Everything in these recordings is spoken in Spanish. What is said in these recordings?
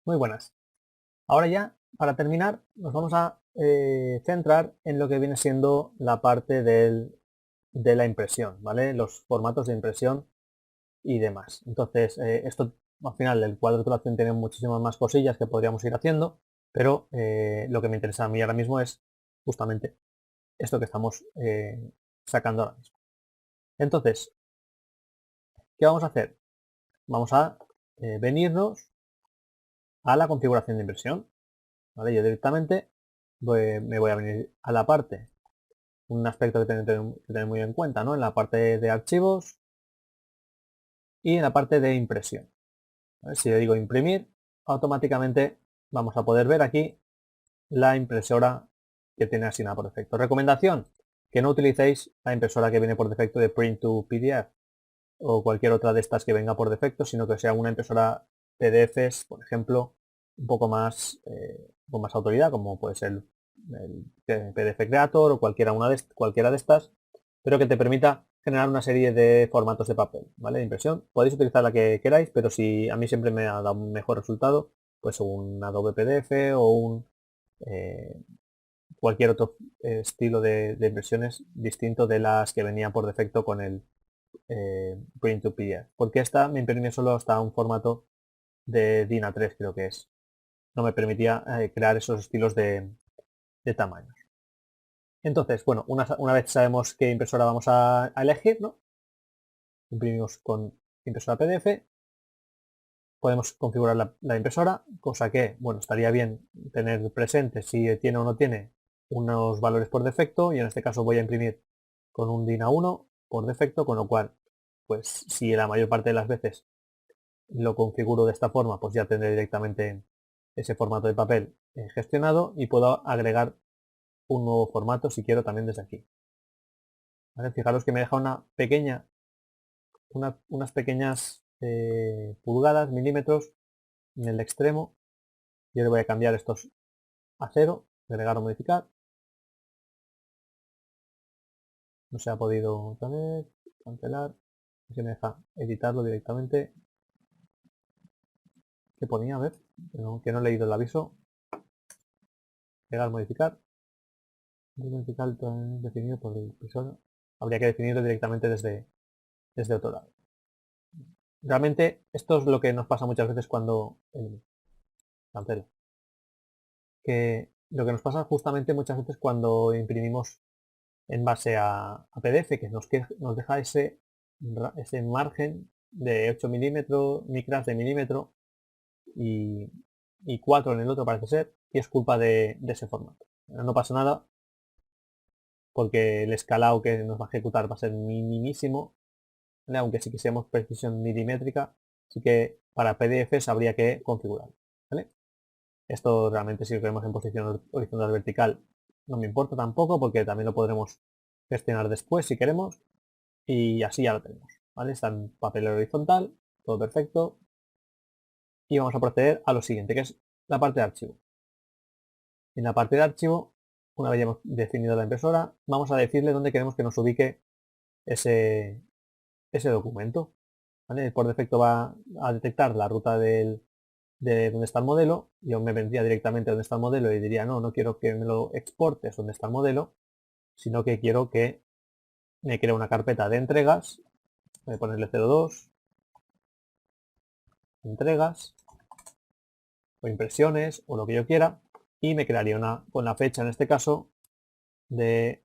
Muy buenas. Ahora ya, para terminar, nos vamos a centrar en lo que viene siendo la parte de la impresión, ¿vale? Los formatos de impresión y demás. Entonces, esto al final, el cuadro de titulación tiene muchísimas más cosillas que podríamos ir haciendo, pero lo que me interesa a mí ahora mismo es justamente esto que estamos sacando ahora mismo. Entonces, ¿qué vamos a hacer? Vamos a venirnos a la configuración de impresión, ¿vale? Yo directamente me voy a venir a la parte, un aspecto que que tener muy en cuenta, ¿no? En la parte de archivos y en la parte de impresión. ¿Vale? Si le digo imprimir, automáticamente vamos a poder ver aquí la impresora que tiene asignada por defecto. Recomendación, que no utilicéis la impresora que viene por defecto de Print to PDF o cualquier otra de estas que venga por defecto, sino que sea una impresora PDFs, por ejemplo, un poco más con más autoridad, como puede ser el PDF Creator o cualquiera de estas, pero que te permita generar una serie de formatos de papel, ¿vale? De impresión. Podéis utilizar la que queráis, pero si a mí siempre me ha dado un mejor resultado, pues un Adobe PDF o un cualquier otro estilo de impresiones distinto de las que venían por defecto con el Print to PDF. Porque esta me imprime solo hasta un formato de DIN A3, creo que es. No me permitía crear esos estilos de tamaños. Entonces, bueno, una vez sabemos qué impresora vamos a elegir, ¿no? Imprimimos con impresora PDF, podemos configurar la impresora, cosa que, bueno, estaría bien tener presente si tiene o no tiene unos valores por defecto, y en este caso voy a imprimir con un DIN A1 por defecto, con lo cual, pues si la mayor parte de las veces lo configuro de esta forma, pues ya tendré directamente ese formato de papel gestionado y puedo agregar un nuevo formato si quiero también desde aquí. ¿Vale? Fijaros que me deja unas pequeñas pulgadas, milímetros en el extremo. Yo le voy a cambiar estos a 0, agregar o modificar. No se ha podido otra vez, cancelar. Se me deja editarlo directamente. ¿Qué ponía? A ver, que no he leído el aviso. Agregar, modificar. Modificar definido por el episodio. Habría que definirlo directamente desde otro lado. Realmente esto es lo que nos pasa muchas veces cuando cancelo. Que lo que nos pasa justamente muchas veces cuando imprimimos en base a PDF, nos deja ese margen de 8 milímetros, micras de milímetro y, y 4 en el otro parece ser, y es culpa de ese formato. No pasa nada porque el escalado que nos va a ejecutar va a ser minimísimo, ¿vale? Aunque si quisiéramos precisión milimétrica, sí que para PDFs habría que configurarlo, ¿vale? Esto realmente si lo queremos en posición horizontal vertical no me importa tampoco porque también lo podremos gestionar después si queremos y así ya lo tenemos, ¿vale? Está en papel horizontal, todo perfecto y vamos a proceder a lo siguiente que es la parte de archivo. En la parte de archivo, una vez ya hemos definido la impresora, vamos a decirle dónde queremos que nos ubique ese, ese documento, ¿vale? Por defecto va a detectar la ruta de dónde está el modelo, yo me vendría directamente a donde está el modelo y diría, no, no quiero que me lo exportes donde está el modelo, sino que quiero que me cree una carpeta de entregas, voy a ponerle 02, entregas, o impresiones, o lo que yo quiera, y me crearía una con la fecha, en este caso, de,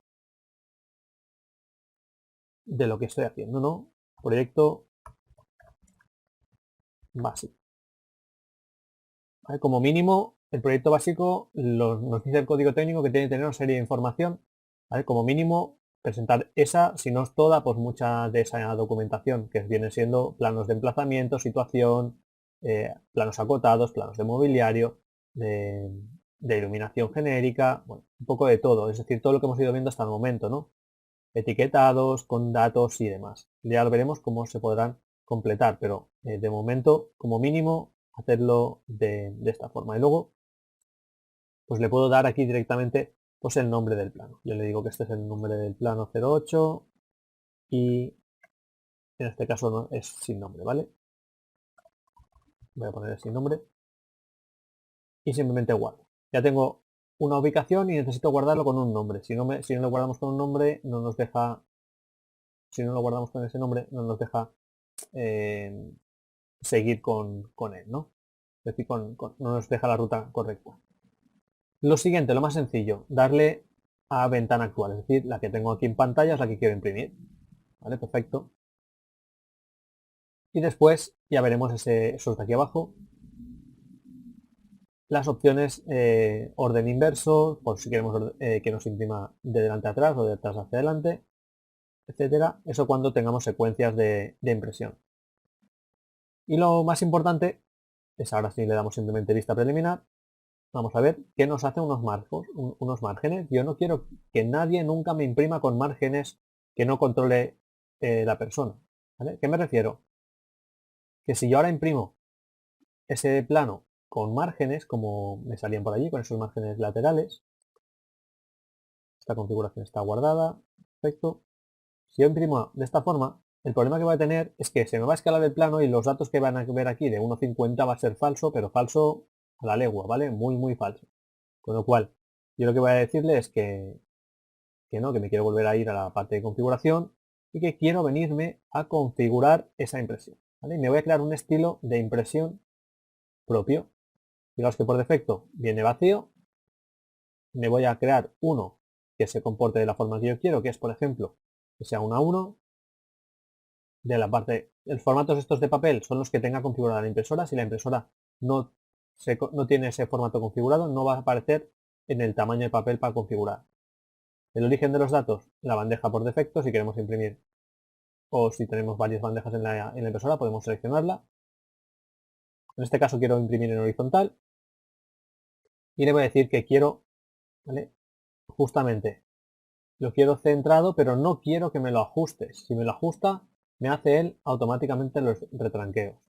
de lo que estoy haciendo, ¿no? Proyecto básico. ¿Vale? Como mínimo, el proyecto básico nos dice el código técnico que tiene que tener una serie de información, ¿vale? Como mínimo, presentar esa, si no es toda, pues mucha de esa documentación, que viene siendo planos de emplazamiento, situación, planos acotados, planos de mobiliario, de iluminación genérica, bueno, un poco de todo, es decir, todo lo que hemos ido viendo hasta el momento, ¿no? Etiquetados, con datos y demás. Ya lo veremos cómo se podrán completar, pero de momento, como mínimo, hacerlo de esta forma. Y luego, pues le puedo dar aquí directamente pues el nombre del plano. Yo le digo que este es el nombre del plano 08 y en este caso no, es sin nombre, ¿vale? Voy a poner sin nombre. y simplemente guardo. Ya tengo una ubicación y necesito guardarlo con un nombre. Si no lo guardamos con un nombre, no nos deja, si no lo guardamos con ese nombre, no nos deja seguir con él, ¿no? Es decir, no nos deja la ruta correcta. Lo siguiente, lo más sencillo, darle a ventana actual, es decir, la que tengo aquí en pantalla es la que quiero imprimir. ¿Vale? Perfecto. Y después ya veremos esos de aquí abajo. Las opciones orden inverso, por si queremos que nos imprima de delante a atrás o de atrás hacia adelante, etcétera. Eso cuando tengamos secuencias de impresión. Y lo más importante es ahora sí le damos simplemente vista preliminar. Vamos a ver qué nos hace unos márgenes. Yo no quiero que nadie nunca me imprima con márgenes que no controle la persona. ¿Vale? ¿Qué me refiero? Que si yo ahora imprimo ese plano con márgenes, como me salían por allí, con esos márgenes laterales, esta configuración está guardada, perfecto. Si yo imprimo de esta forma, el problema que voy a tener es que se me va a escalar el plano y los datos que van a ver aquí de 1,50 va a ser falso, pero falso a la legua, ¿vale? Muy, muy falso. Con lo cual, yo lo que voy a decirle es que no, que me quiero volver a ir a la parte de configuración y que quiero venirme a configurar esa impresión. ¿Vale? Y me voy a crear un estilo de impresión propio. Fijaos que por defecto viene vacío. Me voy a crear uno que se comporte de la forma que yo quiero, que es, por ejemplo, que sea un A1. De la parte, los formatos estos de papel son los que tenga configurada la impresora. Si la impresora no tiene ese formato configurado, no va a aparecer en el tamaño de papel para configurar. El origen de los datos, la bandeja por defecto, si queremos imprimir o si tenemos varias bandejas en la impresora, podemos seleccionarla. En este caso quiero imprimir en horizontal y le voy a decir que quiero, ¿vale? Justamente, lo quiero centrado, pero no quiero que me lo ajustes. Si me lo ajusta, me hace él automáticamente los retranqueos.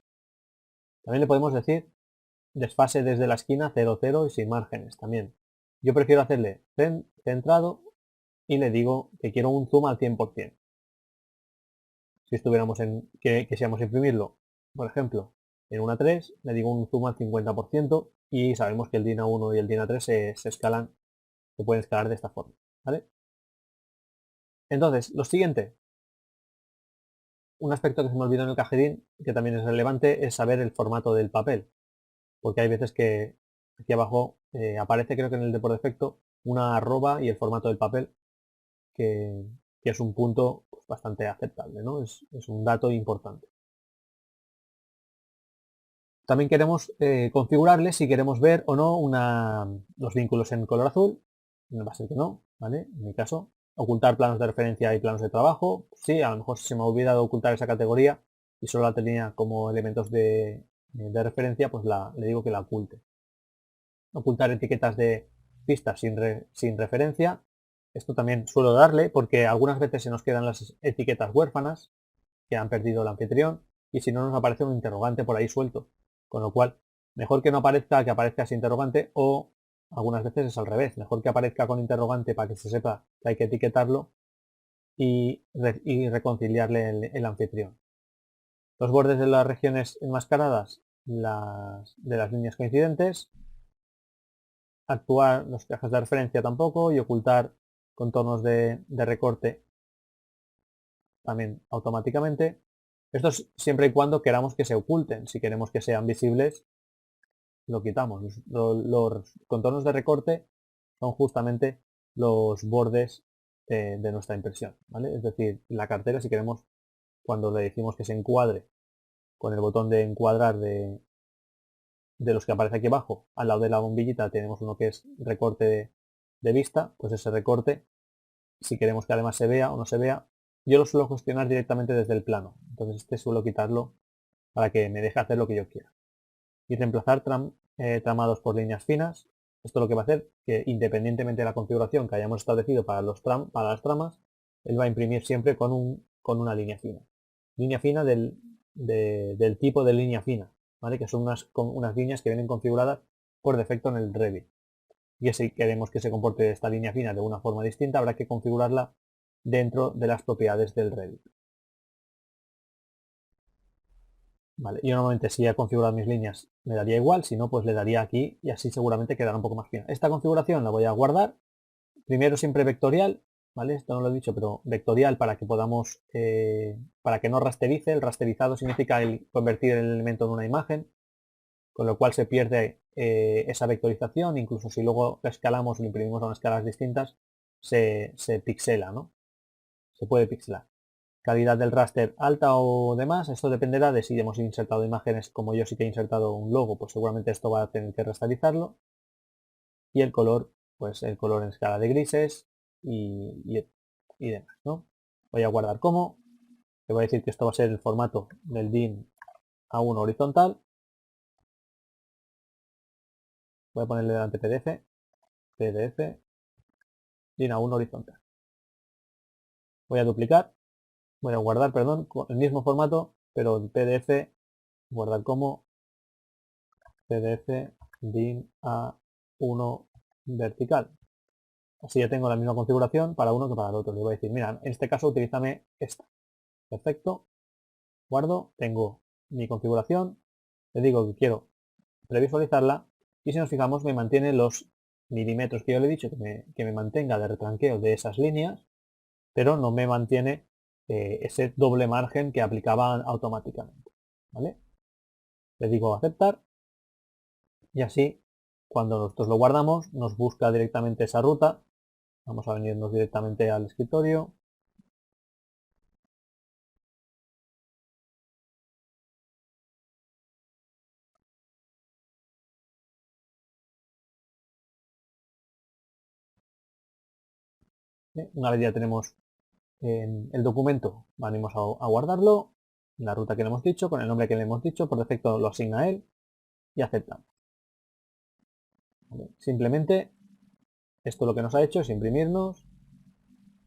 También le podemos decir desfase desde la esquina 0,0 y sin márgenes también. Yo prefiero hacerle centrado y le digo que quiero un zoom al 100%. Si estuviéramos que quisiéramos imprimirlo, por ejemplo, en una 3, le digo un zoom al 50% y sabemos que el DIN A1 y el DIN A3 se escalan, se pueden escalar de esta forma. ¿Vale? Entonces, lo siguiente, un aspecto que se me olvidó en el cajetín, que también es relevante, es saber el formato del papel. Porque hay veces que aquí abajo aparece, creo que en el de por defecto, una arroba y el formato del papel, que es un punto pues, bastante aceptable, ¿no? Es un dato importante. También queremos configurarle si queremos ver o no los vínculos en color azul. Va a ser que no, ¿vale? En mi caso, ocultar planos de referencia y planos de trabajo. Sí, a lo mejor se me ha olvidado ocultar esa categoría y solo la tenía como elementos de referencia, pues le digo que la oculte. Ocultar etiquetas de pistas sin referencia. Esto también suelo darle porque algunas veces se nos quedan las etiquetas huérfanas que han perdido el anfitrión y si no nos aparece un interrogante por ahí suelto. Con lo cual, mejor que no aparezca que aparezca ese interrogante o algunas veces es al revés. Mejor que aparezca con interrogante para que se sepa que hay que etiquetarlo y reconciliarle el anfitrión. Los bordes de las regiones enmascaradas de las líneas coincidentes. Actuar los cajas de referencia tampoco y ocultar contornos de recorte también automáticamente. Esto es siempre y cuando queramos que se oculten. Si queremos que sean visibles, lo quitamos. Los contornos de recorte son justamente los bordes de nuestra impresión. ¿Vale? Es decir, la cartera, si queremos, cuando le decimos que se encuadre con el botón de encuadrar de los que aparece aquí abajo, al lado de la bombillita tenemos uno que es recorte de vista, pues ese recorte, si queremos que además se vea o no se vea, yo lo suelo gestionar directamente desde el plano. Entonces este suelo quitarlo para que me deje hacer lo que yo quiera. Y reemplazar tramados por líneas finas. Esto lo que va a hacer que independientemente de la configuración que hayamos establecido para las tramas, él va a imprimir siempre con una línea fina. Línea fina del tipo de línea fina, ¿vale? Que son unas líneas que vienen configuradas por defecto en el Revit. Y si queremos que se comporte esta línea fina de una forma distinta, habrá que configurarla dentro de las propiedades del Revit. Vale, yo normalmente si he configurado mis líneas me daría igual, si no pues le daría aquí y así seguramente quedará un poco más fina. Esta configuración la voy a guardar, primero siempre vectorial, ¿vale? Esto no lo he dicho, pero vectorial para que podamos, para que no rasterice. El rasterizado significa convertir el elemento en una imagen, con lo cual se pierde esa vectorización, incluso si luego lo escalamos o lo imprimimos a unas escalas distintas, se pixela, ¿no? Se puede pixelar. Calidad del raster alta o demás, esto dependerá de si hemos insertado imágenes, como yo sí que he insertado un logo, pues seguramente esto va a tener que rasterizarlo. Y el color, pues el color en escala de grises y demás, ¿no? Voy a guardar como, le voy a decir que esto va a ser el formato del DIN A1 horizontal. Voy a ponerle delante PDF, DIN A1 horizontal. Voy a duplicar, voy a guardar, perdón, con el mismo formato, pero el PDF, guardar como PDF DIN A1 vertical. Así ya tengo la misma configuración para uno que para el otro. Le voy a decir, mira, en este caso utilízame esta. Perfecto. Guardo, tengo mi configuración. Le digo que quiero previsualizarla. Y si nos fijamos, me mantiene los milímetros que yo le he dicho que me mantenga de retranqueo de esas líneas, pero no me mantiene ese doble margen que aplicaba automáticamente. ¿Vale? Le digo aceptar. Y así, cuando nosotros lo guardamos, nos busca directamente esa ruta. Vamos a venirnos directamente al escritorio. Una vez ya tenemos el documento, venimos a guardarlo, la ruta que le hemos dicho, con el nombre que le hemos dicho, por defecto lo asigna a él y aceptamos. ¿Vale? Simplemente esto lo que nos ha hecho es imprimirnos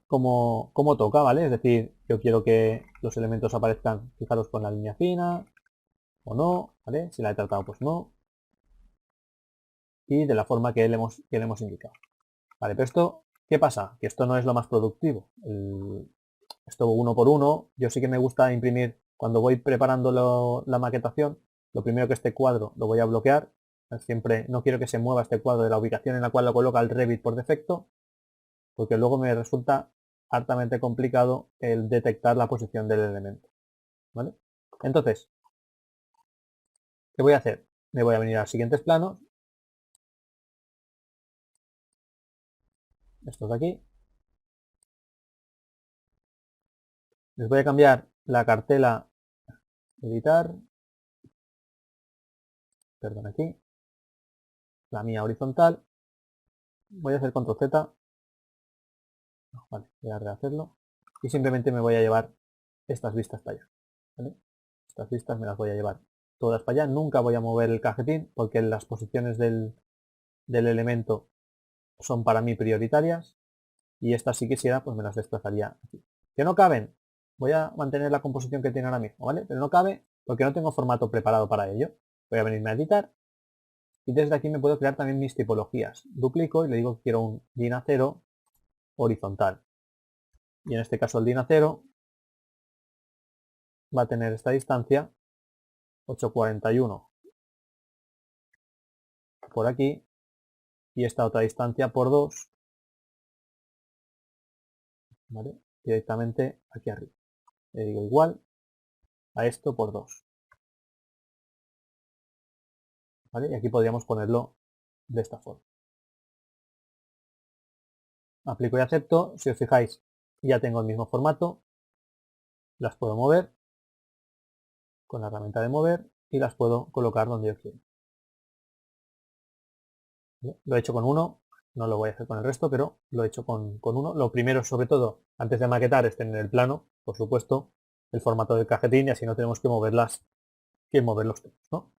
como toca, ¿vale? Es decir, yo quiero que los elementos aparezcan, fijaros, con la línea fina o no, ¿vale? Si la he tratado, pues no. Y de la forma que le hemos indicado. Vale, pero esto, ¿qué pasa? Que esto no es lo más productivo. Esto uno por uno, yo sí que me gusta imprimir, cuando voy preparando la maquetación, lo primero que este cuadro lo voy a bloquear. Siempre no quiero que se mueva este cuadro de la ubicación en la cual lo coloca el Revit por defecto, porque luego me resulta hartamente complicado el detectar la posición del elemento. ¿Vale? Entonces, ¿qué voy a hacer? Me voy a venir a los siguientes planos, estos de aquí. Les voy a cambiar la cartela editar, perdón, aquí, la mía horizontal. Voy a hacer control Z. No, vale, voy a rehacerlo. Y simplemente me voy a llevar estas vistas para allá. ¿Vale? Estas vistas me las voy a llevar todas para allá. Nunca voy a mover el cajetín porque las posiciones del elemento son para mí prioritarias. Y estas si quisiera, pues me las desplazaría aquí. ¿Que no caben? Voy a mantener la composición que tiene ahora mismo, ¿vale? Pero no cabe porque no tengo formato preparado para ello. Voy a venirme a editar. Y desde aquí me puedo crear también mis tipologías. Duplico y le digo que quiero un DIN A0 horizontal. Y en este caso el DIN A0 va a tener esta distancia 841 por aquí y esta otra distancia por 2, ¿vale? Directamente aquí arriba. Le digo igual a esto por 2, ¿vale? Y aquí podríamos ponerlo de esta forma. Aplico y acepto. Si os fijáis, ya tengo el mismo formato. Las puedo mover con la herramienta de mover y las puedo colocar donde yo quiero. ¿Vale? Lo he hecho con uno, no lo voy a hacer con el resto, pero lo he hecho con uno. Lo primero, sobre todo, antes de maquetar, es tener el plano, por supuesto, el formato del cajetín y así no tenemos que mover los temas, ¿no?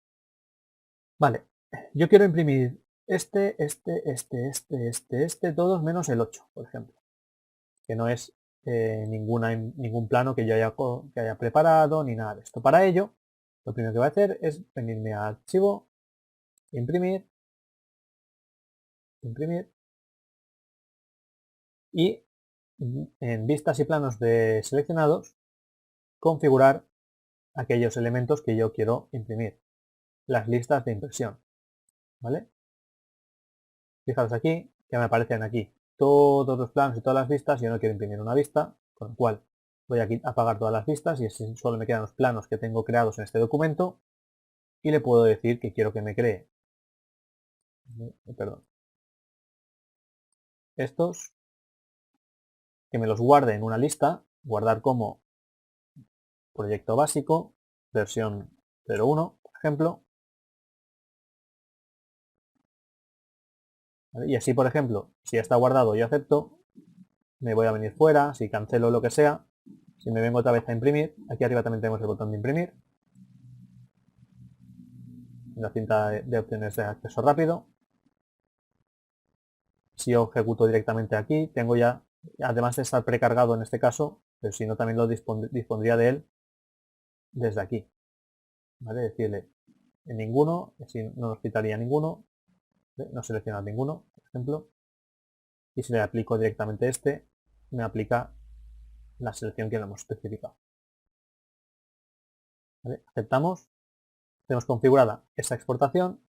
Vale, yo quiero imprimir todos menos el 8, por ejemplo, que no es ningún plano que yo haya preparado ni nada de esto. Para ello, lo primero que voy a hacer es venirme a archivo, imprimir, imprimir y en vistas y planos de seleccionados, configurar aquellos elementos que yo quiero imprimir, las listas de impresión, ¿vale? Fijaros aquí, que me aparecen aquí todos los planos y todas las vistas. Yo no quiero imprimir una vista, con lo cual voy aquí a apagar todas las vistas y así solo me quedan los planos que tengo creados en este documento y le puedo decir que quiero que me cree, perdón, estos, que me los guarde en una lista, guardar como proyecto básico, versión 01, por ejemplo. ¿Vale? Y así, por ejemplo, si ya está guardado yo acepto, me voy a venir fuera, si cancelo lo que sea, si me vengo otra vez a imprimir, aquí arriba también tenemos el botón de imprimir, la cinta de opciones de acceso rápido. Si yo ejecuto directamente aquí, tengo ya, además de estar precargado en este caso, pero si no también lo dispondría de él desde aquí. ¿Vale? Decirle en ninguno, así no nos quitaría ninguno, no seleccionar ninguno, por ejemplo, y si le aplico directamente este, me aplica la selección que le hemos especificado. ¿Vale? Aceptamos, tenemos configurada esa exportación,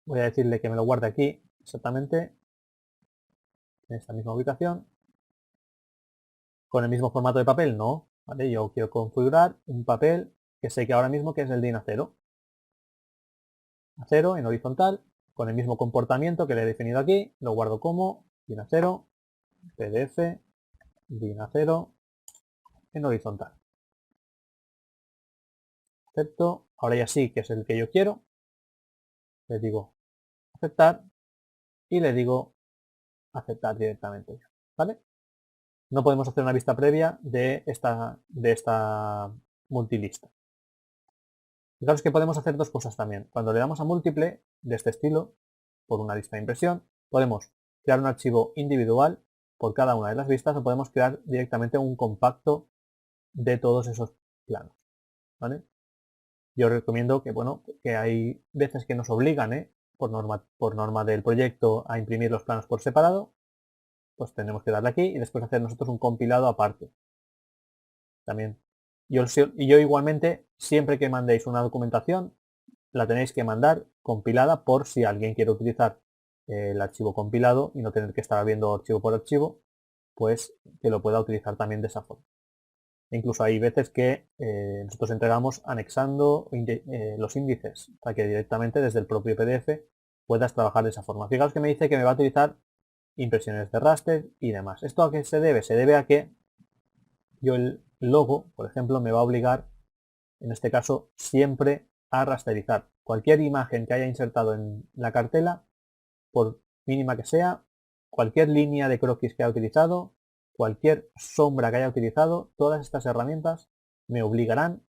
voy a decirle que me lo guarde aquí exactamente, en esta misma ubicación, con el mismo formato de papel, no, ¿vale? Yo quiero configurar un papel que sé que ahora mismo que es el DIN A0. A0 en horizontal, con el mismo comportamiento que le he definido aquí, lo guardo como DIN A0, PDF, DIN A0 en horizontal. Acepto, ahora ya sí que es el que yo quiero, le digo aceptar y le digo aceptar directamente, ¿vale? No podemos hacer una vista previa de esta multilista. Fijaros que podemos hacer dos cosas también. Cuando le damos a múltiple de este estilo, por una lista de impresión, podemos crear un archivo individual por cada una de las vistas o podemos crear directamente un compacto de todos esos planos, ¿vale? Yo recomiendo que, bueno, que hay veces que nos obligan, por norma del proyecto a imprimir los planos por separado, pues tenemos que darle aquí y después hacer nosotros un compilado aparte. También. Yo igualmente, siempre que mandéis una documentación, la tenéis que mandar compilada por si alguien quiere utilizar el archivo compilado y no tener que estar viendo archivo por archivo, pues que lo pueda utilizar también de esa forma. Incluso hay veces que nosotros entregamos anexando los índices para que directamente desde el propio PDF puedas trabajar de esa forma. Fijaos que me dice que me va a utilizar impresiones de raster y demás. ¿Esto a qué se debe? Se debe a que yo el logo, por ejemplo, me va a obligar, en este caso, siempre a rasterizar. Cualquier imagen que haya insertado en la cartela, por mínima que sea, cualquier línea de croquis que haya utilizado, cualquier sombra que haya utilizado, todas estas herramientas me obligarán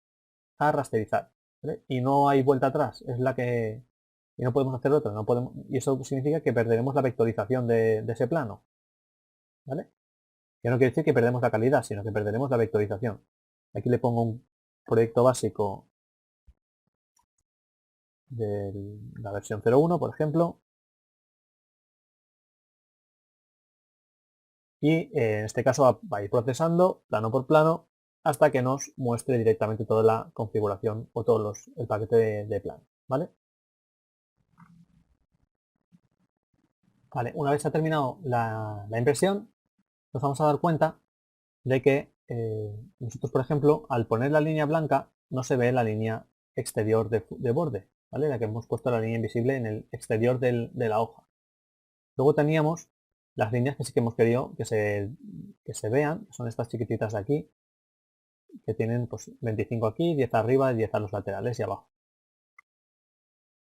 a rasterizar. ¿Vale? Y no hay vuelta atrás, es la que... Y no podemos hacer otra, no podemos, y eso significa que perderemos la vectorización de ese plano. ¿Vale? Que no quiere decir que perdemos la calidad, sino que perderemos la vectorización. Aquí le pongo un proyecto básico de la versión 01, por ejemplo. Y en este caso va a ir procesando plano por plano hasta que nos muestre directamente toda la configuración o todo el paquete de plano. ¿Vale? Vale, una vez ha terminado la impresión, nos vamos a dar cuenta de que nosotros, por ejemplo, al poner la línea blanca, no se ve la línea exterior de borde, ¿vale? La que hemos puesto la línea invisible en el exterior de la hoja. Luego teníamos las líneas que sí que hemos querido que se vean, que son estas chiquititas de aquí, que tienen pues 25 aquí, 10 arriba y 10 a los laterales y abajo.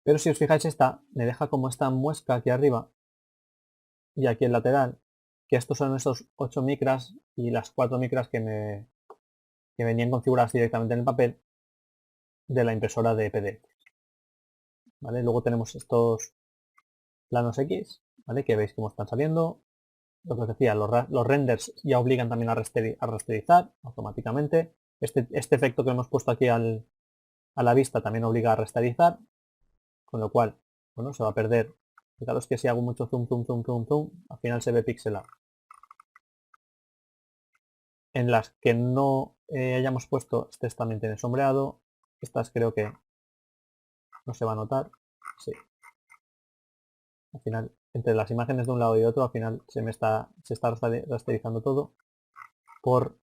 Pero si os fijáis, esta me deja como esta muesca aquí arriba y aquí el lateral, que estos son esos 8 micras y las 4 micras que venían configuradas directamente en el papel de la impresora de PDF. ¿Vale? Luego tenemos estos planos X, ¿vale? Que veis cómo están saliendo. Lo que os decía, los renders ya obligan también a rasterizar automáticamente. Este efecto que hemos puesto aquí a la vista también obliga a rasterizar, con lo cual, bueno, se va a perder. Fijaros que si hago mucho zoom, zoom, zoom, zoom, zoom, al final se ve pixelado. En las que no hayamos puesto, este también tiene sombreado. Estas creo que no se va a notar. Sí. Al final, entre las imágenes de un lado y otro, al final se está rasterizando todo por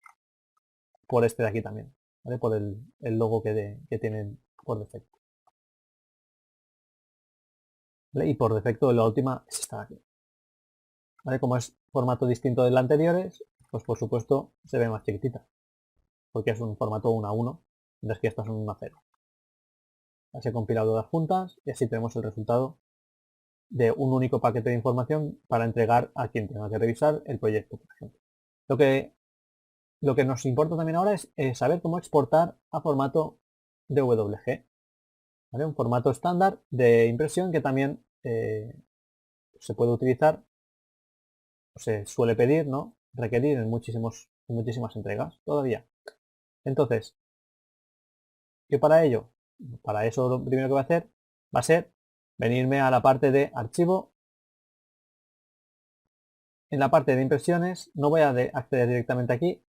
este de aquí también, ¿vale? Por el logo que tienen por defecto. ¿Vale? Y por defecto la última es esta de aquí. ¿Vale? Como es formato distinto del anteriores, pues por supuesto se ve más chiquitita, porque es un formato 1 a 1, mientras que estas son 1 a 0. Las he compilado todas juntas y así tenemos el resultado de un único paquete de información para entregar a quien tenga que revisar el proyecto, por ejemplo. Lo que nos importa también ahora es saber cómo exportar a formato DWG, ¿vale? Un formato estándar de impresión que también se puede utilizar, o se suele pedir, ¿no? Requerir en muchísimas entregas todavía. Entonces, yo para eso lo primero que voy a hacer va a ser venirme a la parte de archivo. En la parte de impresiones no voy a acceder directamente aquí,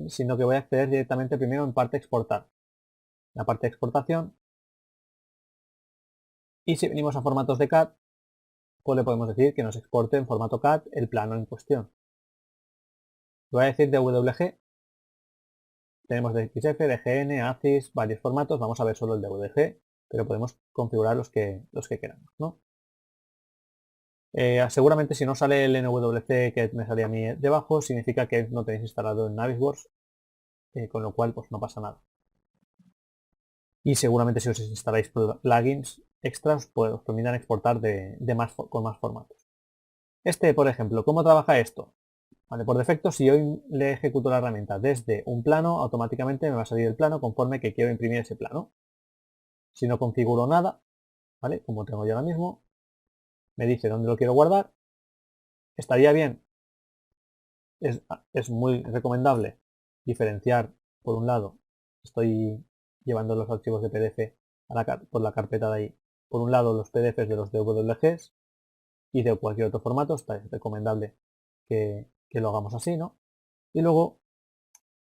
sino que voy a acceder directamente primero en parte exportar. La parte de exportación. Y si venimos a formatos de CAD, pues le podemos decir que nos exporte en formato CAD el plano en cuestión. Voy a decir DWG. Tenemos DXF, DGN, ACIS, varios formatos. Vamos a ver solo el DWG, pero podemos configurar los que queramos, ¿no? Seguramente si no sale el NWC que me salía a mí debajo, significa que no tenéis instalado en Navisworks, con lo cual pues no pasa nada. Y seguramente si os instaláis plugins extras, pues os permitan exportar con más formatos. Por ejemplo, ¿cómo trabaja esto? Vale, por defecto, si yo le ejecuto la herramienta desde un plano, automáticamente me va a salir el plano conforme que quiero imprimir ese plano. Si no configuro nada, ¿vale? Como tengo yo ahora mismo, me dice dónde lo quiero guardar. Estaría bien, es muy recomendable diferenciar, por un lado, estoy llevando los archivos de PDF por la carpeta de ahí, por un lado los PDFs de los DWGs y de cualquier otro formato, es recomendable que lo hagamos así, ¿no? Y luego,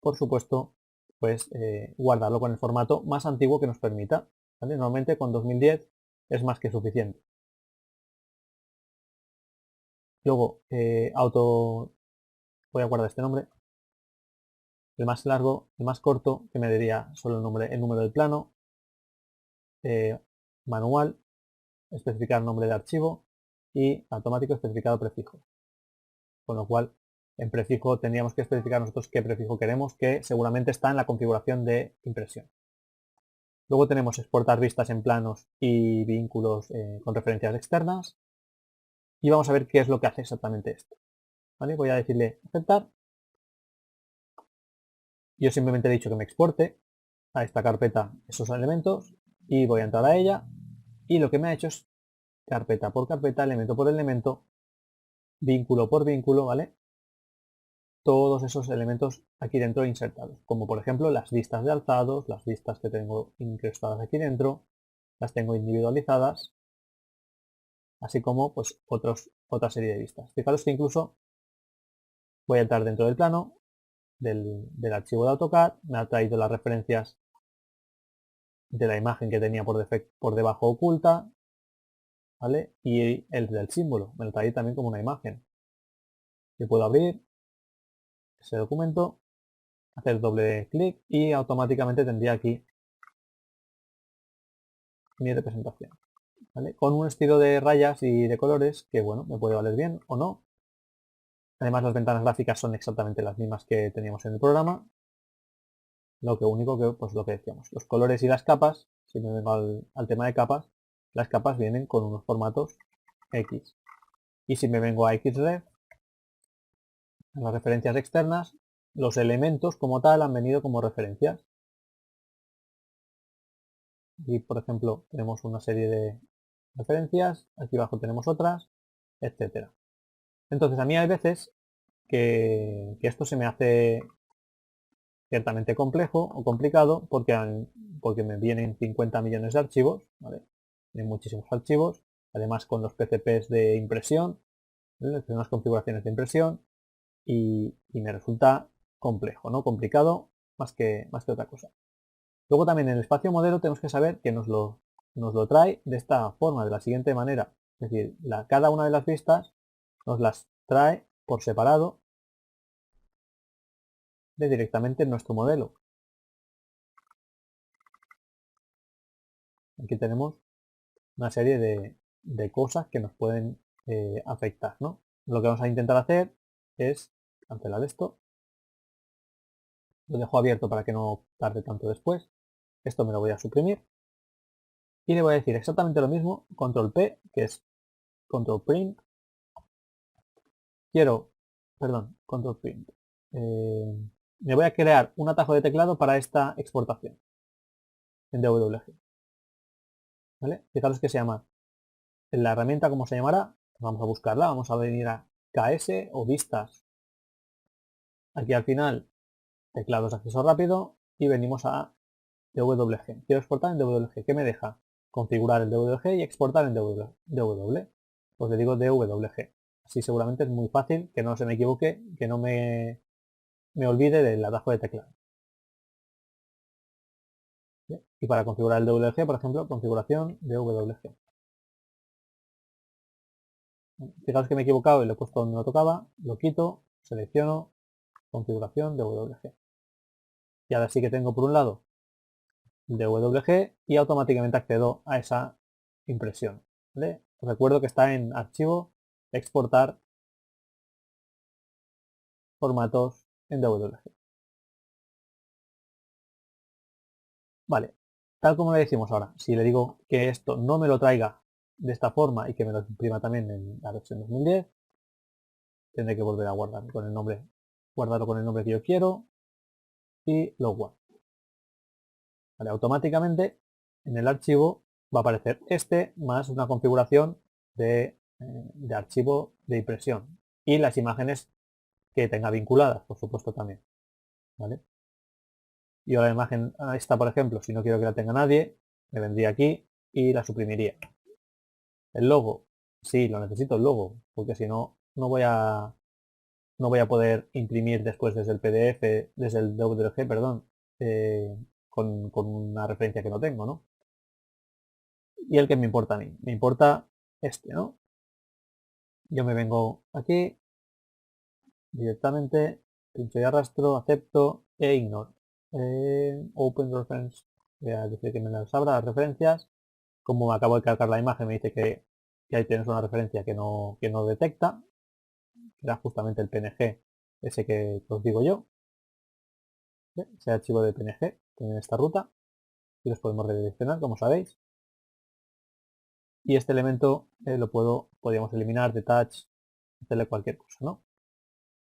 por supuesto, pues guardarlo con el formato más antiguo que nos permita, ¿vale? Normalmente con 2010 es más que suficiente. Luego, voy a guardar este nombre, el más largo, el más corto, que me daría solo el número del plano, manual, especificar nombre de archivo y automático especificado prefijo. Con lo cual, en prefijo tendríamos que especificar nosotros qué prefijo queremos, que seguramente está en la configuración de impresión. Luego tenemos exportar vistas en planos y vínculos con referencias externas. Y vamos a ver qué es lo que hace exactamente esto. ¿Vale? Voy a decirle aceptar. Yo simplemente he dicho que me exporte a esta carpeta esos elementos y voy a entrar a ella. Y lo que me ha hecho es carpeta por carpeta, elemento por elemento, vínculo por vínculo, ¿vale? Todos esos elementos aquí dentro insertados, como por ejemplo las listas de alzados, las listas que tengo incrustadas aquí dentro, las tengo individualizadas, así como pues otra serie de vistas. Fijaros que incluso voy a entrar dentro del plano, del archivo de AutoCAD, me ha traído las referencias de la imagen que tenía por debajo oculta, ¿vale? Y el del símbolo, me lo trae también como una imagen. Yo puedo abrir ese documento, hacer doble clic y automáticamente tendría aquí mi representación, ¿vale? Con un estilo de rayas y de colores que, bueno, me puede valer bien o no. Además, las ventanas gráficas son exactamente las mismas que teníamos en el programa. Lo que único que, pues lo que decíamos, los colores y las capas, si me vengo al tema de capas, las capas vienen con unos formatos X. Y si me vengo a XREF, en las referencias externas, los elementos como tal han venido como referencias. Aquí, por ejemplo, tenemos una serie de referencias, aquí abajo tenemos otras, etcétera. Entonces, a mí hay veces que esto se me hace ciertamente complejo o complicado porque me vienen 50 millones de archivos, ¿vale? Vienen muchísimos archivos, además con los PCPs de impresión, ¿vale? Unas configuraciones de impresión y me resulta complejo, ¿no? Complicado más que otra cosa. Luego también en el espacio modelo tenemos que saber que nos lo trae de esta forma, de la siguiente manera. Es decir, cada una de las vistas nos las trae por separado directamente en nuestro modelo. Aquí tenemos una serie de cosas que nos pueden afectar, ¿no? Lo que vamos a intentar hacer es cancelar esto. Lo dejo abierto para que no tarde tanto después. Esto me lo voy a suprimir. Y le voy a decir exactamente lo mismo, control P, que es control print. Control print. Me voy a crear un atajo de teclado para esta exportación en DWG. ¿Vale? Fijaros que se llama, en la herramienta, ¿cómo se llamará? Vamos a buscarla, vamos a venir a KS o vistas. Aquí al final, teclados de acceso rápido y venimos a DWG. Quiero exportar en DWG. ¿Qué me deja? Configurar el DWG y exportar en DW. Pues le digo DWG. Así seguramente es muy fácil, que no se me equivoque, que no me olvide del atajo de teclado. ¿Bien? Y para configurar el DWG, por ejemplo, configuración DWG. Fijaos que me he equivocado y lo he puesto donde no tocaba, lo quito, selecciono, configuración DWG. Y ahora sí que tengo por un lado DWG y automáticamente accedo a esa impresión. ¿Vale? Os recuerdo que está en archivo, exportar formatos en DWG. Vale, tal como le decimos ahora, si le digo que esto no me lo traiga de esta forma y que me lo imprima también en la versión 2010, tendré que volver a guardarlo con el nombre que yo quiero y lo guardo. Vale, automáticamente en el archivo va a aparecer este más una configuración de archivo de impresión y las imágenes que tenga vinculadas, por supuesto también. ¿Vale? Y ahora la imagen esta, por ejemplo, si no quiero que la tenga nadie, me vendría aquí y la suprimiría. El logo, sí, lo necesito el logo, porque si no, no voy a poder imprimir después desde el PDF, desde el DWG, perdón, con una referencia que no tengo, ¿no? Y el que me importa a mí, me importa este, ¿no? Yo me vengo aquí, directamente, pincho y arrastro, acepto e ignoro. Open Reference, voy a decir que me las abra las referencias. Como acabo de cargar la imagen, me dice que ahí tienes una referencia que no detecta, que era justamente el PNG, ese que os digo yo. Ese archivo de PNG tiene esta ruta y los podemos redireccionar, como sabéis. Y este elemento lo podríamos eliminar, detach, hacerle cualquier cosa, ¿no?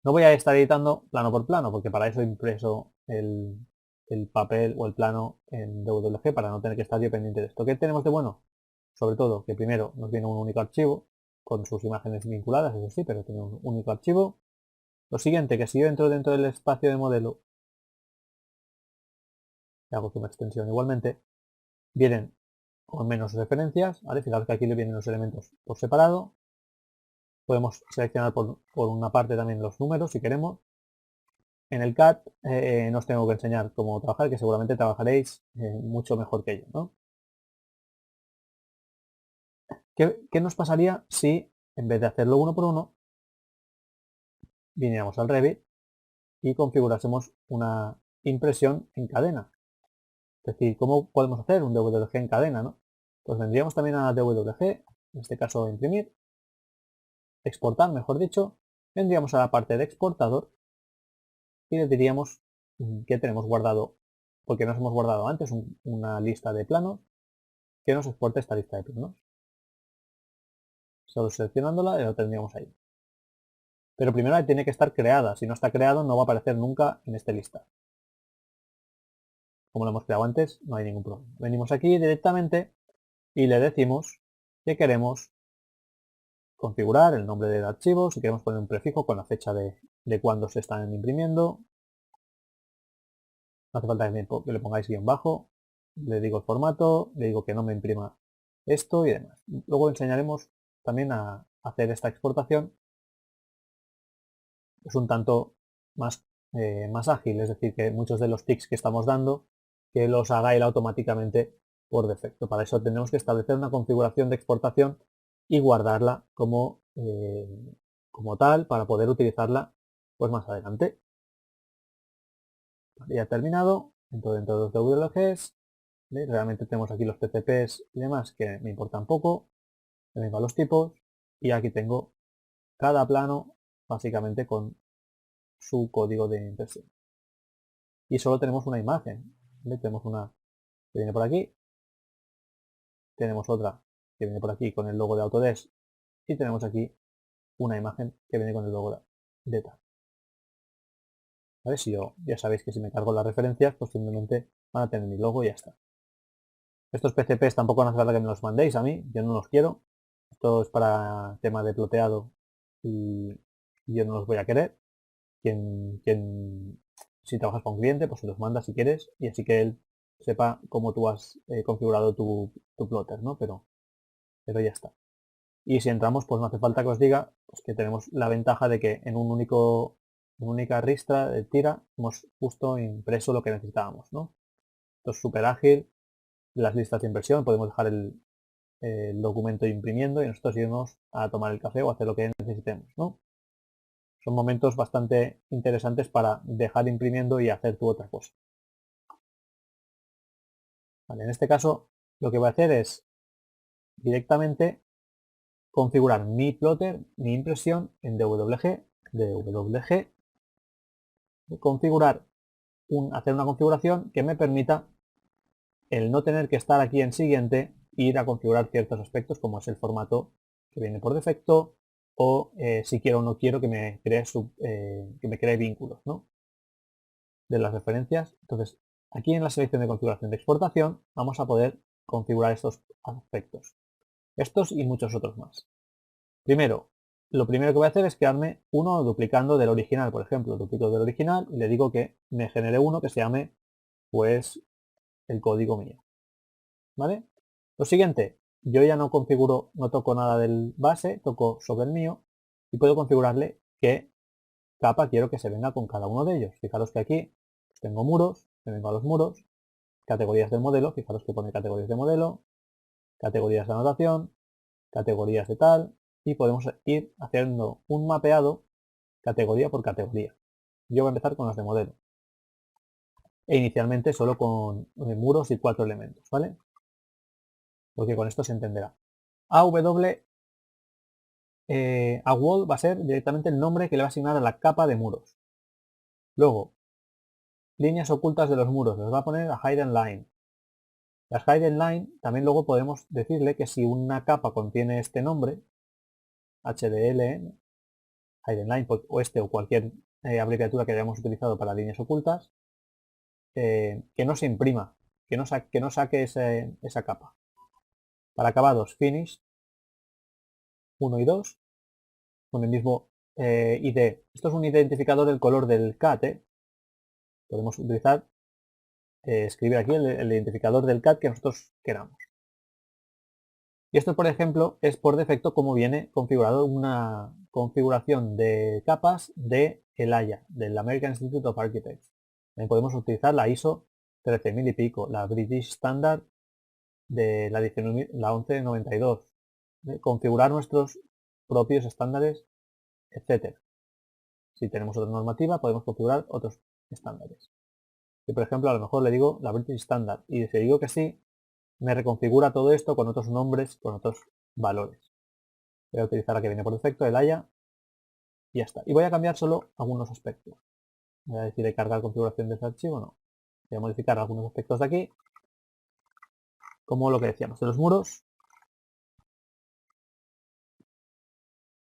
No voy a estar editando plano por plano, porque para eso he impreso el papel o el plano en DWG para no tener que estar yo pendiente de esto. ¿Qué tenemos de bueno? Sobre todo que primero nos viene un único archivo con sus imágenes vinculadas, eso sí, pero tiene un único archivo. Lo siguiente, que si yo entro dentro del espacio de modelo, y hago una extensión igualmente, vienen con menos referencias, ¿vale? Fijaros que aquí le vienen los elementos por separado. Podemos seleccionar por una parte también los números si queremos. En el CAD no os tengo que enseñar cómo trabajar, que seguramente trabajaréis mucho mejor que yo, ¿no? ¿Qué nos pasaría si en vez de hacerlo uno por uno, viniéramos al Revit y configurásemos una impresión en cadena? Es decir, ¿cómo podemos hacer un DWG en cadena, no? Pues vendríamos también a DWG, en este caso imprimir, exportar, mejor dicho, vendríamos a la parte de exportador y le diríamos que tenemos guardado, porque nos hemos guardado antes una lista de planos, que nos exporte esta lista de planos. Solo seleccionándola lo tendríamos ahí. Pero primero tiene que estar creada, si no está creado no va a aparecer nunca en esta lista. Como lo hemos creado antes, no hay ningún problema. Venimos aquí directamente y le decimos que queremos configurar el nombre del archivo, si queremos poner un prefijo con la fecha de cuando se están imprimiendo. No hace falta que le pongáis guión bajo, le digo el formato, le digo que no me imprima esto y demás. Luego enseñaremos también a hacer esta exportación. Es un tanto más más ágil, es decir, que muchos de los tics que estamos dando, que los haga él automáticamente por defecto. Para eso tenemos que establecer una configuración de exportación y guardarla como, como tal para poder utilizarla pues más adelante. Vale, ya terminado. Entonces, dentro de los WLGs, realmente tenemos aquí los PCPs y demás que me importan poco. También van los tipos. Y aquí tengo cada plano básicamente con su código de impresión. Y solo tenemos una imagen. ¿Vale? Tenemos una que viene por aquí. Tenemos otra que viene por aquí con el logo de Autodesk. Y tenemos aquí una imagen que viene con el logo de tal. ¿Vale? Si yo, ya sabéis que si me cargo las referencias, pues simplemente van a tener mi logo y ya está. Estos PCPs tampoco no hace falta que me los mandéis a mí, yo no los quiero. Esto es para tema de ploteado y yo no los voy a querer. Si trabajas con un cliente, pues se los manda si quieres y así que él sepa cómo tú has configurado tu plotter, ¿no? Pero ya está. Y si entramos, pues no hace falta que os diga pues que tenemos la ventaja de que en una única ristra de tira hemos justo impreso lo que necesitábamos, ¿no? Esto es súper ágil. Las listas de impresión podemos dejar el documento imprimiendo y nosotros irnos a tomar el café o hacer lo que necesitemos, ¿no? Son momentos bastante interesantes para dejar imprimiendo y hacer tu otra cosa. Vale, en este caso lo que voy a hacer es directamente configurar mi plotter, mi impresión en DWG, hacer una configuración que me permita el no tener que estar aquí en siguiente e ir a configurar ciertos aspectos como es el formato que viene por defecto o si quiero o no quiero que me cree vínculos, ¿no? De las referencias. Entonces, aquí en la selección de configuración de exportación vamos a poder configurar estos aspectos. Estos y muchos otros más. Primero, lo primero que voy a hacer es crearme uno duplicando del original. Por ejemplo, duplico del original y le digo que me genere uno que se llame, pues, el código mío. ¿Vale? Lo siguiente, yo ya no configuro, no toco nada del base, toco sobre el mío y puedo configurarle qué capa quiero que se venga con cada uno de ellos. Fijaros que aquí tengo muros, me vengo a los muros, categorías del modelo, fijaros que pone categorías de modelo, categorías de anotación, categorías de tal, y podemos ir haciendo un mapeado categoría por categoría. Yo voy a empezar con las de modelo. E inicialmente solo con muros y 4 elementos, ¿vale? Porque con esto se entenderá. A wall va a ser directamente el nombre que le va a asignar a la capa de muros. Luego, líneas ocultas de los muros, les va a poner a hidden line. Las hidden line también luego podemos decirle que si una capa contiene este nombre, HDLN, hidden line o este o cualquier abreviatura que hayamos utilizado para líneas ocultas, que no se imprima, que no saque esa capa. Para acabados, finish 1 y 2, con el mismo ID. Esto es un identificador del color del CAT. Podemos utilizar, escribir aquí el identificador del CAT que nosotros queramos. Y esto, por ejemplo, es por defecto como viene configurado una configuración de capas de el AIA, del American Institute of Architects. También podemos utilizar la ISO 13000 y pico, la British Standard de la 1192, configurar nuestros propios estándares, etcétera. Si tenemos otra normativa, podemos configurar otros estándares. Y por ejemplo, a lo mejor le digo la British Standard y si digo que sí, me reconfigura todo esto con otros nombres, con otros valores. Voy a utilizar la que viene por defecto, el AYA, y ya está. Y voy a cambiar solo algunos aspectos. Voy a decir de cargar configuración de este archivo, no. Voy a modificar algunos aspectos de aquí, como lo que decíamos de los muros.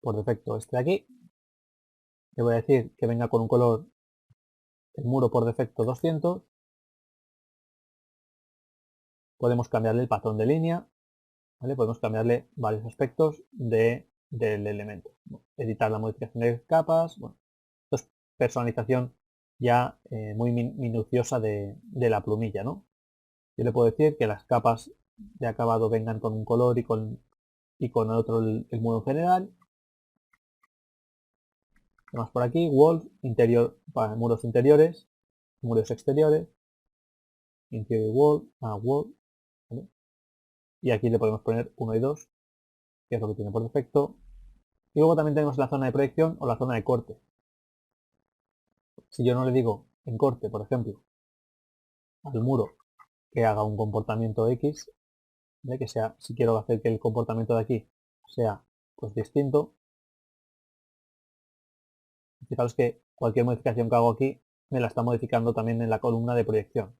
Por defecto este de aquí. Le voy a decir que venga con un color, el muro por defecto 200. Podemos cambiarle el patrón de línea, ¿vale? Podemos cambiarle varios aspectos del elemento. Editar la modificación de capas. Bueno, esto es personalización ya muy minuciosa de la plumilla, ¿no? Yo le puedo decir que las capas de acabado vengan con un color y con otro el muro general. ¿Qué más por aquí? Walls, interior, para muros interiores, muros exteriores, interior wall, wall, ¿vale? Y aquí le podemos poner 1 y 2, que es lo que tiene por defecto. Y luego también tenemos la zona de proyección o la zona de corte. Si yo no le digo en corte, por ejemplo, al muro que haga un comportamiento X, de que sea, si quiero hacer que el comportamiento de aquí sea pues distinto, fijaos que cualquier modificación que hago aquí me la está modificando también en la columna de proyección.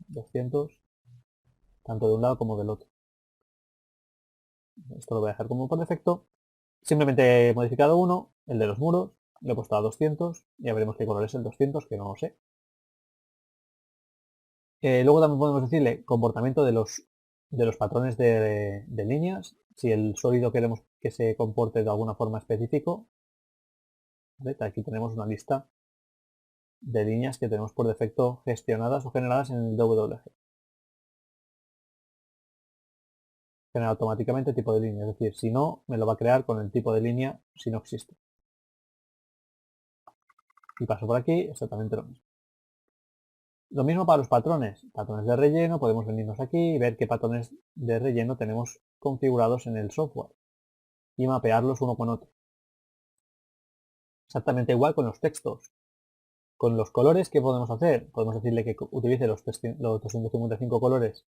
200, tanto de un lado como del otro. Esto lo voy a dejar como por defecto. Simplemente he modificado uno, el de los muros, le he puesto a 200, ya veremos qué color es el 200, que no lo sé. Luego también podemos decirle comportamiento de los patrones de líneas, si el sólido queremos que se comporte de alguna forma específico. ¿Vale? Aquí tenemos una lista de líneas que tenemos por defecto gestionadas o generadas en el DWG. Genera automáticamente tipo de línea, es decir, si no, me lo va a crear con el tipo de línea si no existe. Y paso por aquí, exactamente lo mismo. Lo mismo para los patrones. Patrones de relleno, podemos venirnos aquí y ver qué patrones de relleno tenemos configurados en el software y mapearlos uno con otro. Exactamente igual con los textos. Con los colores, ¿qué podemos hacer? Podemos decirle que utilice los 255 colores,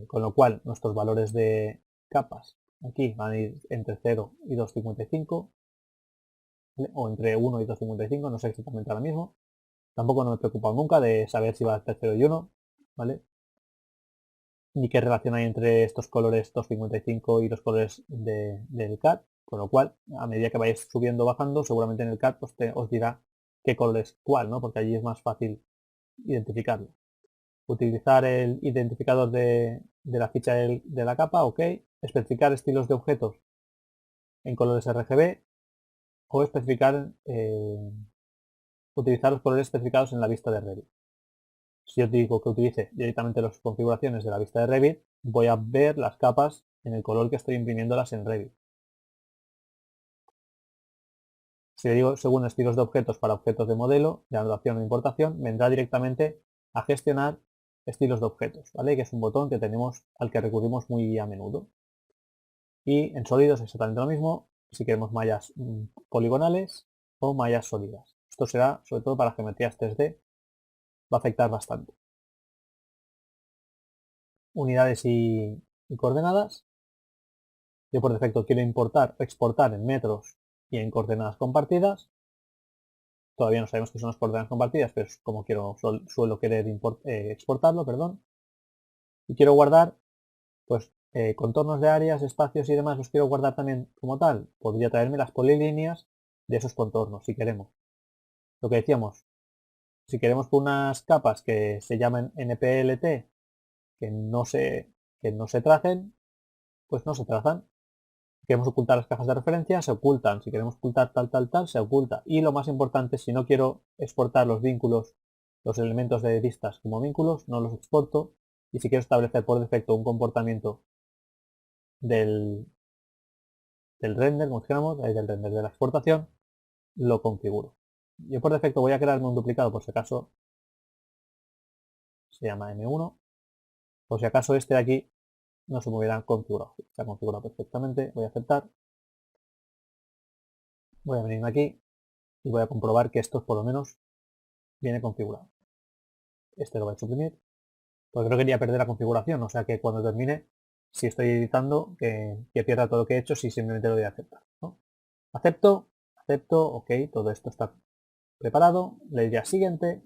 con lo cual nuestros valores de capas aquí van a ir entre 0 y 255, ¿vale? O entre 1 y 255, no sé exactamente ahora mismo. Tampoco no me he preocupado nunca de saber si va a ser 0 y 1, ¿vale? Ni qué relación hay entre estos colores 255 y los colores del CAD, con lo cual, a medida que vayáis subiendo o bajando, seguramente en el CAD pues, os dirá qué color es cuál, ¿no? Porque allí es más fácil identificarlo. Utilizar el identificador de la ficha de la capa, ok. Especificar estilos de objetos en colores RGB o especificar, utilizar los colores especificados en la vista de Revit. Si yo digo que utilice directamente las configuraciones de la vista de Revit, voy a ver las capas en el color que estoy imprimiéndolas en Revit. Si le digo según estilos de objetos para objetos de modelo, de anotación o importación, vendrá directamente a gestionar estilos de objetos, ¿vale? Que es un botón que tenemos al que recurrimos muy a menudo. Y en sólidos exactamente lo mismo, si queremos mallas poligonales o mallas sólidas. Esto será sobre todo para geometrías 3D, va a afectar bastante. Unidades y coordenadas. Yo por defecto quiero importar o exportar en metros y en coordenadas compartidas. Todavía no sabemos qué son las coordenadas compartidas, pero es como suelo querer exportarlo, perdón. Y quiero guardar, pues, contornos de áreas, espacios y demás, los quiero guardar también como tal. Podría traerme las polilíneas de esos contornos, si queremos. Lo que decíamos, si queremos unas capas que se llamen NPLT, que no se tracen, pues no se trazan. Si queremos ocultar las cajas de referencia, se ocultan. Si queremos ocultar tal, se oculta. Y lo más importante, si no quiero exportar los vínculos, los elementos de vistas como vínculos, no los exporto. Y si quiero establecer por defecto un comportamiento del render, como dijéramos, del render de la exportación, lo configuro. Yo por defecto voy a crearme un duplicado por si acaso se llama M1. Por si acaso este de aquí no se me hubiera configurado. Está configurado perfectamente. Voy a aceptar. Voy a venirme aquí y voy a comprobar que esto por lo menos viene configurado. Este lo voy a suprimir porque no quería perder la configuración. O sea que cuando termine, si estoy editando, que pierda todo lo que he hecho si simplemente lo voy a aceptar, ¿no? Acepto, ok, todo esto está preparado. Le diría siguiente.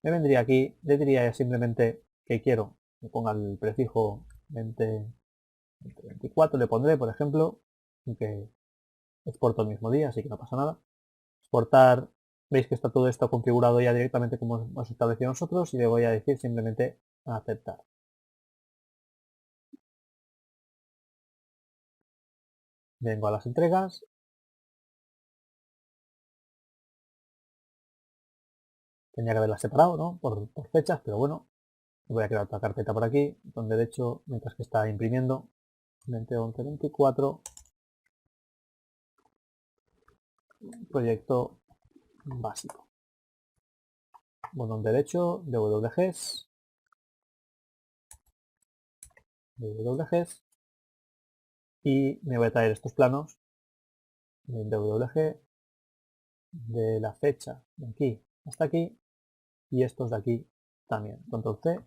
Me vendría aquí, le diría simplemente que quiero que ponga el prefijo 24, le pondré, por ejemplo, que exporto el mismo día, así que no pasa nada. Exportar, veis que está todo esto configurado ya directamente como hemos establecido nosotros y le voy a decir simplemente a aceptar. Vengo a las entregas. Tenía que haberlas separado, ¿no? Por fechas, pero bueno. Voy a crear otra carpeta por aquí, donde de hecho, mientras que está imprimiendo, 20, 11, 24. proyecto básico. Botón derecho, DWGs, y me voy a traer estos planos de DWG de la fecha de aquí hasta aquí y estos de aquí también. Control C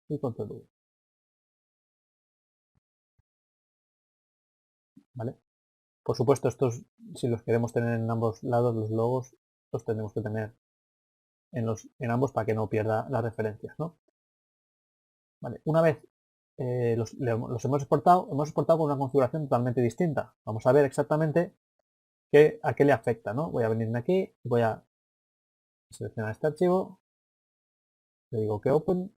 y Control V. ¿Vale? Por supuesto, estos, si los queremos tener en ambos lados, los logos los tenemos que tener en ambos para que no pierda las referencias, ¿no? Vale. Una vez los hemos exportado con una configuración totalmente distinta. Vamos a ver exactamente a qué le afecta, ¿no? Voy a venirme aquí, voy a seleccionar este archivo, le digo que open,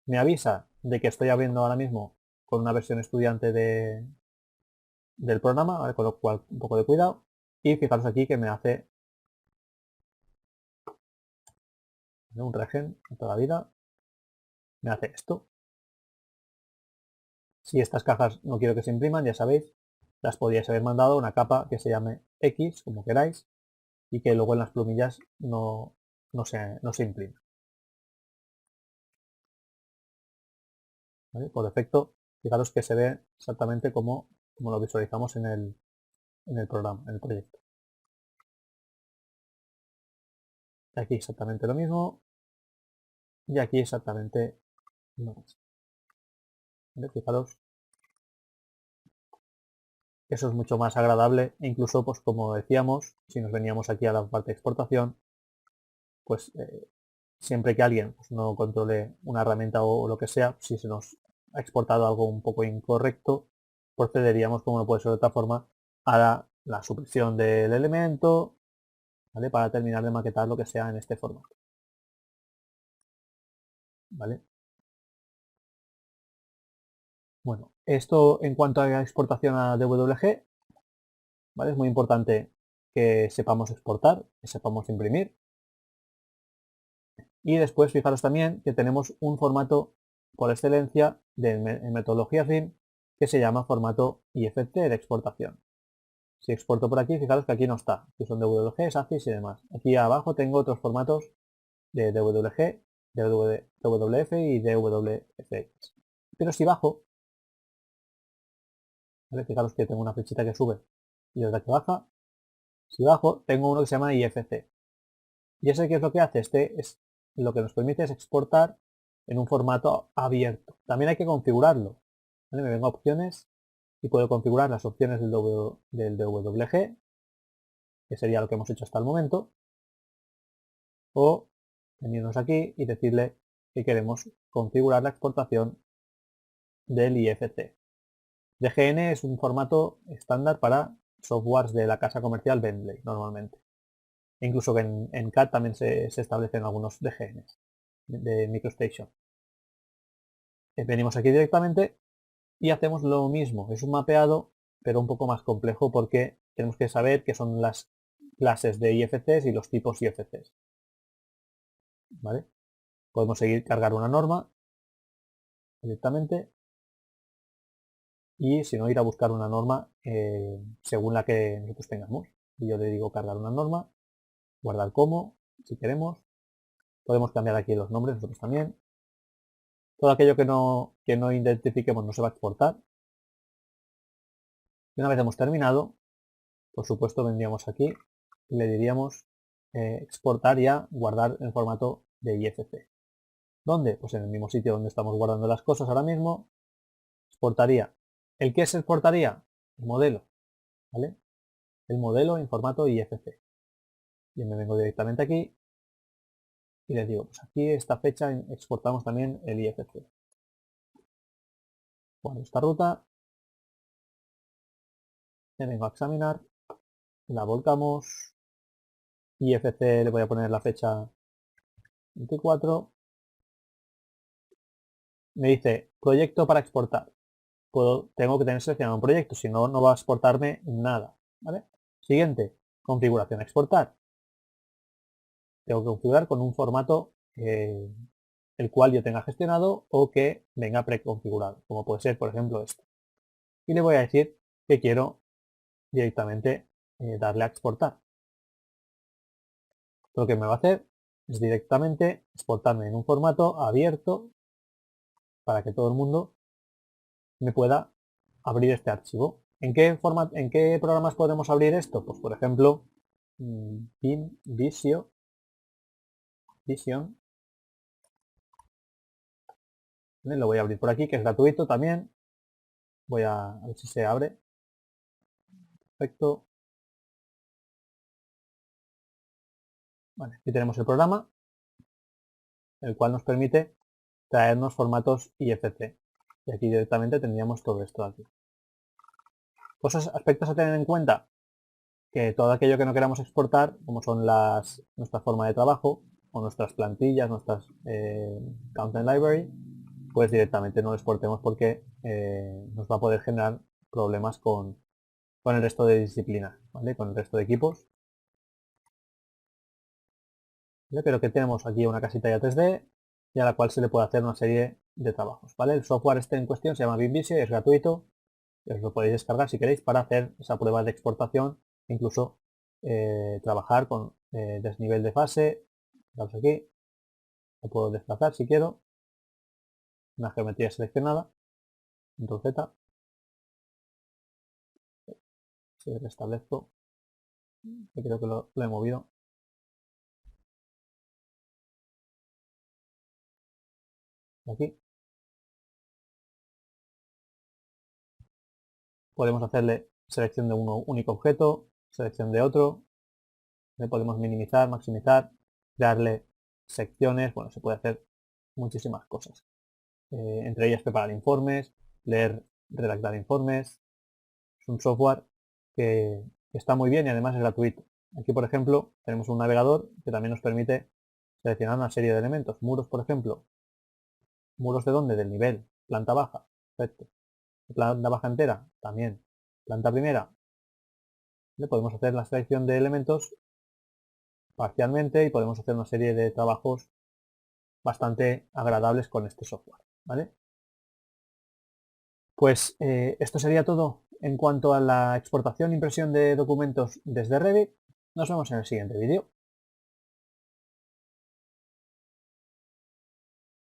me avisa de que estoy abriendo ahora mismo con una versión estudiante del programa, ¿vale? Con lo cual un poco de cuidado, y fijaros aquí que me hace un regen toda la vida, me hace esto. Si estas cajas no quiero que se impriman, ya sabéis, las podríais haber mandado a una capa que se llame X, como queráis, y que luego en las plumillas no se imprime. ¿Vale? Por defecto, fijaros que se ve exactamente como lo visualizamos en el programa, en el proyecto. Aquí exactamente lo mismo, y aquí exactamente lo mismo. ¿Vale? Fijaros, eso es mucho más agradable, e incluso, pues como decíamos, si nos veníamos aquí a la parte de exportación, pues siempre que alguien pues, no controle una herramienta o lo que sea, si se nos ha exportado algo un poco incorrecto, procederíamos, como no puede ser de otra forma, a la supresión del elemento, ¿vale? Para terminar de maquetar lo que sea en este formato. ¿Vale? Bueno, esto en cuanto a la exportación a DWG, ¿vale? Es muy importante que sepamos exportar, que sepamos imprimir. Y después fijaros también que tenemos un formato por excelencia en metodología RIM que se llama formato IFC de exportación. Si exporto por aquí, fijaros que aquí no está, que son DWG, ACIS y demás. Aquí abajo tengo otros formatos de DWG, WF y DWFX. Pero si bajo, ¿vale? Fijaros que tengo una flechita que sube y otra que baja. Si bajo, tengo uno que se llama IFC. ¿Y ese qué es lo que hace? Este es lo que nos permite es exportar en un formato abierto. También hay que configurarlo. ¿Vale? Me vengo a opciones y puedo configurar las opciones del DWG, que sería lo que hemos hecho hasta el momento, o venirnos aquí y decirle que queremos configurar la exportación del IFC. DGN es un formato estándar para softwares de la casa comercial Bentley, normalmente. Incluso que en CAD también se establecen algunos DGNs de MicroStation. Venimos aquí directamente y hacemos lo mismo. Es un mapeado, pero un poco más complejo porque tenemos que saber qué son las clases de IFCs y los tipos IFCs. ¿Vale? Podemos seguir cargar una norma directamente y si no ir a buscar una norma según la que nosotros tengamos. Y yo le digo cargar una norma, guardar como, si queremos. Podemos cambiar aquí los nombres nosotros también. Todo aquello que no identifiquemos no se va a exportar. Y una vez hemos terminado, por supuesto vendríamos aquí y le diríamos exportar ya, guardar en formato de IFC. ¿Dónde? Pues en el mismo sitio donde estamos guardando las cosas ahora mismo. Exportaría. ¿El qué se exportaría? El modelo. ¿Vale? El modelo en formato IFC. Y me vengo directamente aquí y les digo, pues aquí esta fecha exportamos también el IFC. Bueno, esta ruta, me vengo a examinar, la volcamos, IFC le voy a poner la fecha 24, me dice proyecto para exportar. Tengo que tener seleccionado un proyecto, si no, no va a exportarme nada. ¿Vale? Siguiente, configuración exportar. Tengo que configurar con un formato el cual yo tenga gestionado o que venga preconfigurado, como puede ser, por ejemplo, este. y le voy a decir que quiero directamente darle a exportar. Lo que me va a hacer es directamente exportarme en un formato abierto para que todo el mundo me pueda abrir este archivo. ¿En qué programas podemos abrir esto? Pues por ejemplo, Vision. Lo voy a abrir por aquí, que es gratuito también. Voy a ver si se abre. Perfecto. Vale, aquí tenemos el programa, el cual nos permite traernos formatos IFC. Y aquí directamente tendríamos todo esto aquí. Cosas, aspectos a tener en cuenta, que todo aquello que no queramos exportar, como son nuestra forma de trabajo, o nuestras plantillas, nuestras Content Library, pues directamente no lo exportemos porque nos va a poder generar problemas con el resto de disciplinas, ¿vale? Con el resto de equipos. ¿Vale? Pero que tenemos aquí una casita ya 3D y a la cual se le puede hacer una serie de trabajos, ¿vale? El software este en cuestión se llama BeamVisio y es gratuito. Y os lo podéis descargar si queréis para hacer esa prueba de exportación, incluso trabajar con desnivel de fase. Vamos aquí, lo puedo desplazar si quiero, una geometría seleccionada, Ctrl Z, si restablezco, que creo que lo he movido. Aquí podemos hacerle selección de un único objeto, selección de otro, le podemos minimizar, maximizar, darle secciones, bueno, se puede hacer muchísimas cosas. Entre ellas preparar informes, leer, redactar informes. Es un software que está muy bien y además es gratuito. Aquí, por ejemplo, tenemos un navegador que también nos permite seleccionar una serie de elementos. Muros, por ejemplo. ¿Muros de dónde? Del nivel. Planta baja. Perfecto. Planta baja entera. También. Planta primera. Le podemos hacer la selección de elementos parcialmente y podemos hacer una serie de trabajos bastante agradables con este software. ¿Vale? Pues esto sería todo en cuanto a la exportación e impresión de documentos desde Revit. Nos vemos en el siguiente vídeo.